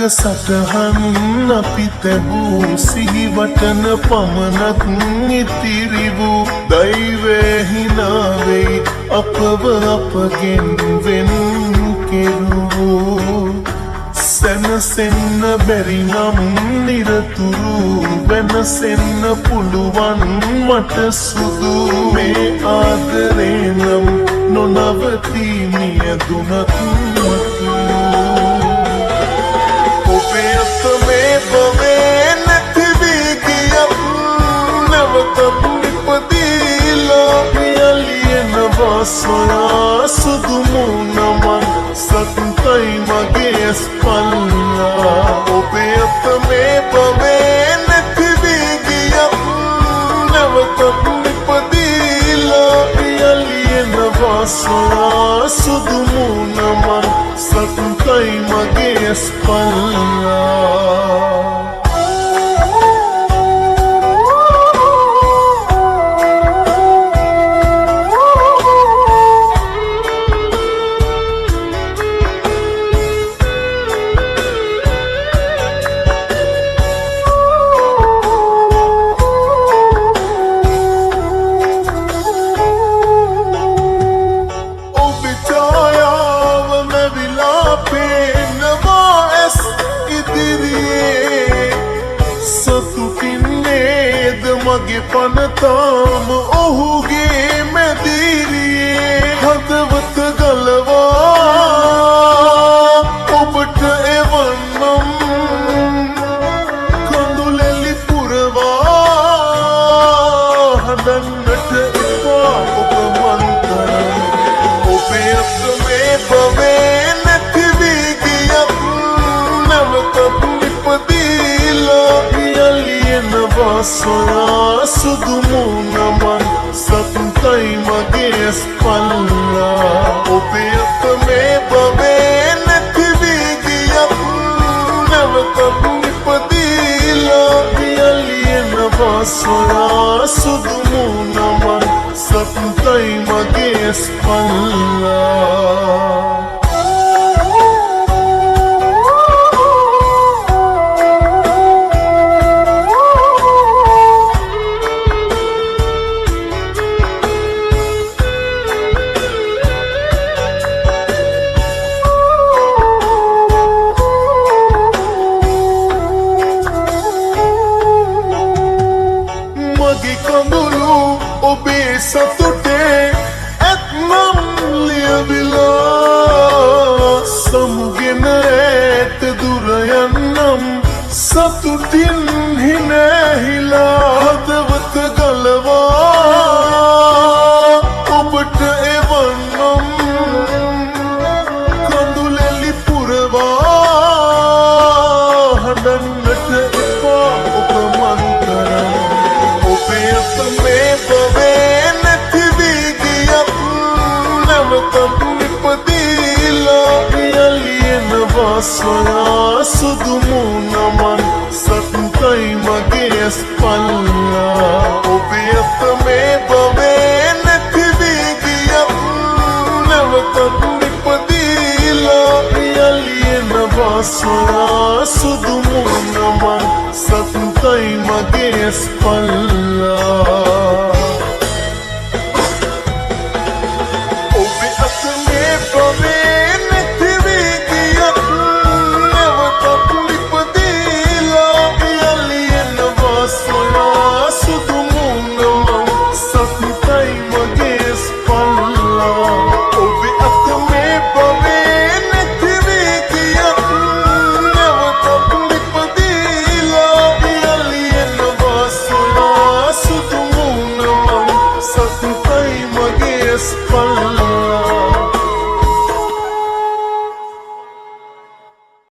සටහන් අපි තැබූ සිහිවටන පමණක් ඉතිරි වූ දෛවය හිනාවෙයි අපව අපගෙන් වෙන් කෙරුවූ සැනසෙන්න බැරි නම් නිරතුරු වෙනසෙන්න පුළුවන් මට සුදු මේ ආදරේ නම් නොනවතී මියදුනත් මතු ඔබේ අත මේ බවේ නැති වී ගියත් නැවතත් ඉපදීලා පියලියනවා සොයා සුදු මුණමන් සතුටයි මගේ ස්පල්ලා ඔබේ අත මේ බවේ නැති වී ගියත් නැවතත් ඉපදීලා පියලියනවා සොයා සුදු මුණමන් සතුටයි මගේ ස්පල්ලා මගේ පනතාම ඔහුගේ මැදිරියේ හදවත ගලවා ඔබට එවන්නම් කඳුලැලි පුරවා හදන්නට එපා ඔබ මන්තරම් ඔබේ අත මේ බවේ නැති වී ගියත් නැවතත් ඉපදීලා පියලියනවා සොයා සුදු මුණමන් සතුටයි මගේ ස්පල්ලා ඔබේ අත මේ බවේ නැති වී ගියත් නැවතත් ඉපදීලා පියලියනවා සොයා සුදු මුණමන් සතුටයි මගේ ස්පල්ලා ඔබේ සතුටේ ඇත්නම් ලියවිලා සමුගෙන ඇත දුර යන්නම් සතුටින් හිනැහිලා හදවත ගලවා ඔබට එවන්නම් කඳුලැලි පුරවා හඬන්නට එපා ඔබ මන්තරම් ඔබේ අත මේ බවේ නැති වී ගියත් නැවතත් ඉපදීලා පියලියනවා සොයා සුදු මුණමන් සතුටයි මගේ ස්පල්ලා ඔබේ අත මේ බවේ නැති වී ගියත් නැවතත් ඉපදීලා පියලියනවා සොයා සුදු මුණමන් සතුටයි මගේ ස්පල්ලා